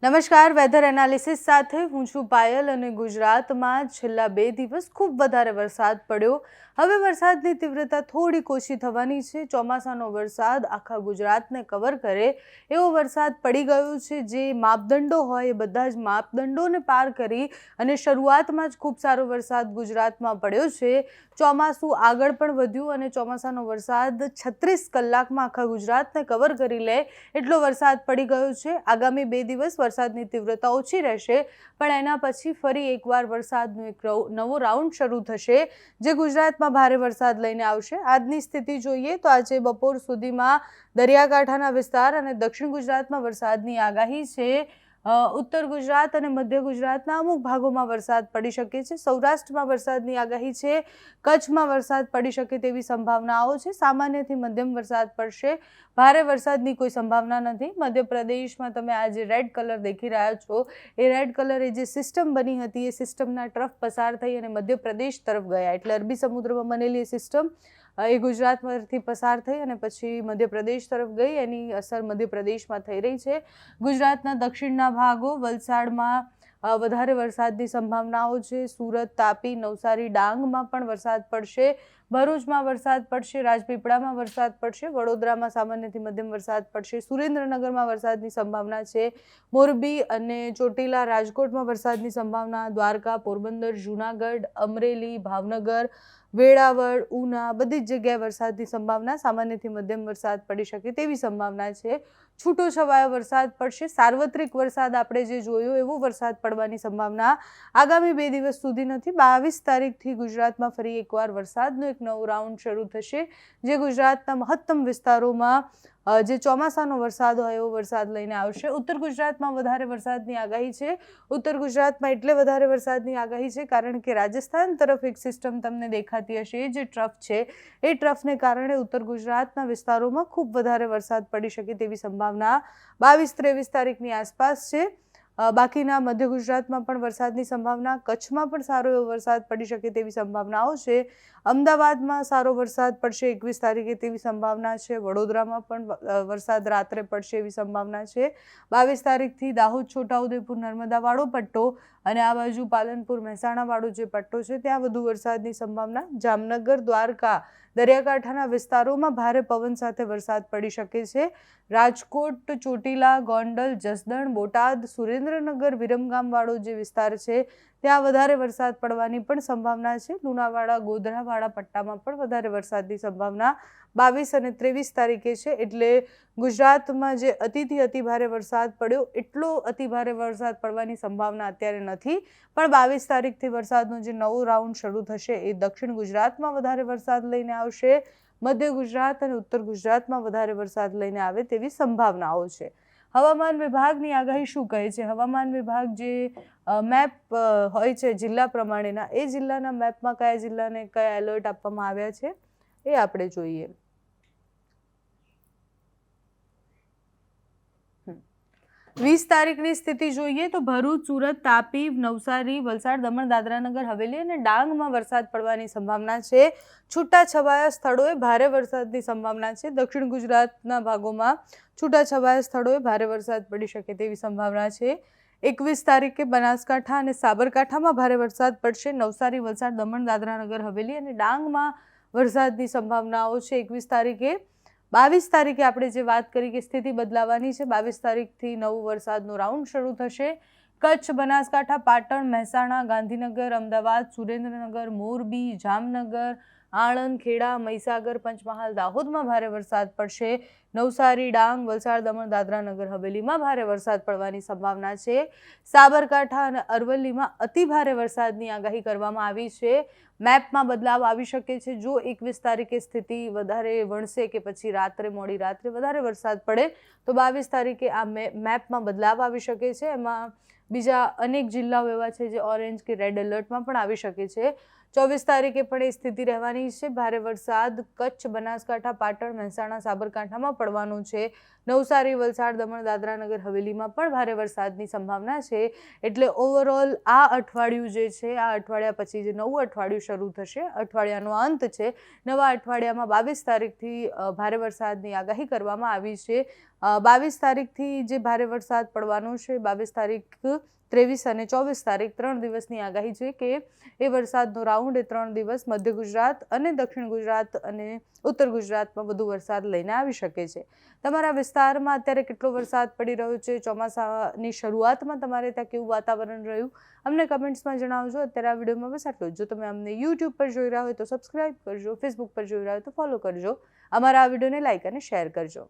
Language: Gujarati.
નમસ્કાર, વેધર એનાલિસિસ સાથે હું છું પાયલ અને ગુજરાતમાં છેલ્લા 2 દિવસ ખૂબ વધારે વરસાદ પડ્યો. હવે વરસાદની તીવ્રતા થોડીક ઓછી થવાની છે. ચોમાસાનો વરસાદ આખા ગુજરાતને કવર કરે એવો વરસાદ પડી ગયો છે. જે માપદંડો હોય એ બધા જ માપદંડોને પાર કરી અને શરૂઆતમાં જ ખૂબ સારો વરસાદ ગુજરાતમાં પડ્યો છે. ચોમાસું આગળ પણ વધ્યું અને ચોમાસાનો વરસાદ 36 કલાકમાં આખા ગુજરાતને કવર કરી લે એટલો વરસાદ પડી ગયો છે. આગામી 2 દિવસ વરસાદની તીવ્રતા ઓછી રહેશે, પણ એના પછી ફરી એકવાર વરસાદનો એક નવો રાઉન્ડ શરૂ થશે, જે ગુજરાતમાં ભારે વરસાદ લઈને આવશે. આજની સ્થિતિ જોઈએ તો આજે બપોર સુધીમાં દરિયાકાંઠાના વિસ્તાર અને દક્ષિણ ગુજરાતમાં વરસાદની આગાહી છે. ઉત્તર ગુજરાત અને મધ્ય ગુજરાતના અમુક ભાગોમાં વરસાદ પડી શકે છે. સૌરાષ્ટ્રમાં વરસાદની આગાહી છે. કચ્છમાં વરસાદ પડી શકે તેવી સંભાવનાઓ છે. સામાન્યથી મધ્યમ વરસાદ પડશે. ભારે વરસાદની કોઈ સંભાવના નથી. મધ્યપ્રદેશમાં તમે આ જે રેડ કલર દેખી રહ્યા છો, એ રેડ કલર એ જે સિસ્ટમ બની હતી એ સિસ્ટમના ટ્રફ પસાર થઈ અને મધ્યપ્રદેશ તરફ ગયા, એટલે અરબી સમુદ્રમાં બનેલી સિસ્ટમ એ ગુજરાતમાંથી પસાર થઈ અને પછી મધ્યપ્રદેશ તરફ ગઈ. એની અસર મધ્યપ્રદેશમાં થઈ રહી છે. ગુજરાતના દક્ષિણના ભાગો, વલસાડમાં વધારે વરસાદની સંભાવનાઓ છે. સુરત, તાપી, નવસારી, ડાંગમાં પણ વરસાદ પડશે. ભરૂચમાં વરસાદ પડશે. રાજપીપળામાં વરસાદ પડશે. વડોદરામાં સામાન્યથી મધ્યમ વરસાદ પડશે. સુરેન્દ્રનગરમાં વરસાદની સંભાવના છે. મોરબી અને ચોટીલા, રાજકોટમાં વરસાદની સંભાવના. દ્વારકા, પોરબંદર, જૂનાગઢ, અમરેલી, ભાવનગર, વેળાવળ, ઉના બધી જ જગ્યાએ વરસાદની સંભાવના. સામાન્યથી મધ્યમ વરસાદ પડી શકે તેવી સંભાવના છે. છૂટો છવાયો વરસાદ પડશે. સાર્વત્રિક વરસાદ આપણે જે જોયો એવો વરસાદ પડવાની સંભાવના આગામી 2 દિવસ સુધી નથી. 22 તારીખથી ગુજરાતમાં ફરી એકવાર વરસાદનો એક નવો રાઉન્ડ શરૂ થશે, જે ગુજરાતના મહત્તમ વિસ્તારોમાં જે ચોમાસાનો વરસાદ હોય એવો વરસાદ લઈને આવશે. ઉત્તર ગુજરાતમાં વધારે વરસાદની આગાહી છે. ઉત્તર ગુજરાતમાં એટલે વધારે વરસાદની આગાહી છે કારણ કે રાજસ્થાન તરફ એક સિસ્ટમ તમને દેખાતી હશે. એ જે ટ્રફ છે એ ટ્રફને કારણે ઉત્તર ગુજરાતના વિસ્તારોમાં ખૂબ વધારે વરસાદ પડી શકે તેવી સંભાવના 22-23 તારીખની આસપાસ છે. બાકીના મધ્ય ગુજરાતમાં પણ વરસાદની સંભાવના. કચ્છમાં પણ સારો એવો વરસાદ પડી શકે તેવી સંભાવનાઓ છે. અમદાવાદમાં સારો વરસાદ પડશે 21 તારીખે તેવી સંભાવના છે. વડોદરામાં પણ વરસાદ રાત્રે પડશે એવી સંભાવના છે. 22 તારીખથી દાહોદ, છોટાઉદેપુર, નર્મદાવાળો પટ્ટો અને આ બાજુ પાલનપુર, મહેસાણાવાળો જે પટ્ટો છે ત્યાં વધુ વરસાદની સંભાવના. જામનગર, દ્વારકા, દરિયાકાંઠાના વિસ્તારોમાં ભારે પવન સાથે વરસાદ પડી શકે છે. રાજકોટ, ચોટીલા, ગોંડલ, જસદણ, બોટાદ, સુરેન્દ્રનગર, વિરમગામવાળો જે વિસ્તાર છે ત્યાં વધારે વરસાદ પડવાની પણ સંભાવના છે. લુણાવાડા, ગોધરાવાળા પટ્ટામાં પણ વધારે વરસાદની સંભાવના 22 અને 23 તારીખે છે. એટલે ગુજરાતમાં જે અતિથી અતિભારે વરસાદ પડ્યો એટલો અતિભારે વરસાદ પડવાની સંભાવના અત્યારે નથી. પણ 22 તારીખથી વરસાદનો જે નવો રાઉન્ડ શરૂ થશે એ દક્ષિણ ગુજરાતમાં વધારે વરસાદ લઈને આવશે. મધ્ય ગુજરાત અને ઉત્તર ગુજરાતમાં વધારે વરસાદ લઈને આવે તેવી સંભાવનાઓ છે. હવામાન વિભાગની આગાહી શું કહે છે? હવામાન વિભાગ જે મેપ હોય છે જિલ્લા પ્રમાણેના, એ જિલ્લાના મેપમાં કયા જિલ્લાને કયા એલર્ટ આપવામાં આવ્યા છે એ આપણે જોઈએ. 20 તારીખની સ્થિતિ જોઈએ તો ભરૂચ, સુરત, તાપી, નવસારી, વલસાડ, દમણ, દાદરાનગર હવેલી અને ડાંગમાં વરસાદ પડવાની સંભાવના છે. છૂટાછવાયા સ્થળોએ ભારે વરસાદની સંભાવના છે. દક્ષિણ ગુજરાતના ભાગોમાં છૂટાછવાયા સ્થળોએ ભારે વરસાદ પડી શકે તેવી સંભાવના છે. 21 તારીખે બનાસકાંઠા અને સાબરકાંઠામાં ભારે વરસાદ પડશે. નવસારી, વલસાડ, દમણ, દાદરાનગર હવેલી અને ડાંગમાં વરસાદની સંભાવનાઓ છે 21 તારીખે. 22 તારીખે આપણે જે વાત કરી કે સ્થિતિ બદલાવાની છે. 22 તારીખથી નવો વરસાદનો રાઉન્ડ શરૂ થશે. કચ્છ, બનાસકાંઠા, પાટણ, મહેસાણા, ગાંધીનગર, અમદાવાદ, સુરેન્દ્રનગર, મોરબી, જામનગર, આણંદ, ખેડા, મહીસાગર, પંચમહાલ, દાહોદમાં ભારે વરસાદ પડશે. નવસારી, ડાંગ, વલસાડ, દમણ, દાદરાનગર હવેલીમાં ભારે વરસાદ પડવાની સંભાવના છે. સાબરકાંઠા અને અરવલ્લીમાં અતિભારે વરસાદની આગાહી કરવામાં આવી છે. મેપમાં બદલાવ આવી શકે છે. જો 21 તારીખે સ્થિતિ વધારે વણસે કે પછી રાત્રે, મોડી રાત્રે વધારે વરસાદ પડે તો 22 તારીખે આ મેપમાં બદલાવ આવી શકે છે. એમાં બીજા અનેક જિલ્લાઓ એવા છે જે ઓરેન્જ કે રેડ એલર્ટમાં પણ આવી શકે છે. 24 તારીખે પણ એ સ્થિતિ રહેવાની છે. ભારે વરસાદ કચ્છ, બનાસકાંઠા, પાટણ, મહેસાણા, સાબરકાંઠામાં પડવાનું છે. નવસારી, વલસાડ, દમણ, દાદરા નગર હવેલીમાં પણ ભારે વરસાદની સંભાવના છે. એટલે ઓવરઓલ આ અઠવાડિયું જે છે, આ અઠવાડિયા પછી જે નવું અઠવાડિયું શરૂ થશે, અઠવાડિયાનો અંત છે, નવા અઠવાડિયામાં 22 તારીખથી ભારે વરસાદની આગાહી કરવામાં આવી છે. 22 તારીખથી જે ભારે વરસાદ પડવાનો છે, 22 તારીખ, 23 અને 24 તારીખ 3 દિવસની આગાહી છે કે એ વરસાદનો રાઉન્ડ એ 3 દિવસ મધ્ય ગુજરાત અને દક્ષિણ ગુજરાત અને ઉત્તર ગુજરાતમાં વધુ વરસાદ લઈને આવી શકે છે. તમારા વિસ્તારમાં અત્યારે કેટલો વરસાદ પડી રહ્યો છે, ચોમાસાની શરૂઆતમાં તમારે ત્યાં કેવું વાતાવરણ રહ્યું, અમને કમેન્ટ્સમાં જણાવજો. અત્યારે આ વિડીયોમાં બસ આટલું જ. જો તમે અમને યુટ્યુબ પર જોઈ રહ્યા હોય તો સબસ્ક્રાઈબ કરજો, ફેસબુક પર જોઈ રહ્યા હોય તો ફોલો કરજો, અમારા આ વિડીયોને લાઇક અને શેર કરજો.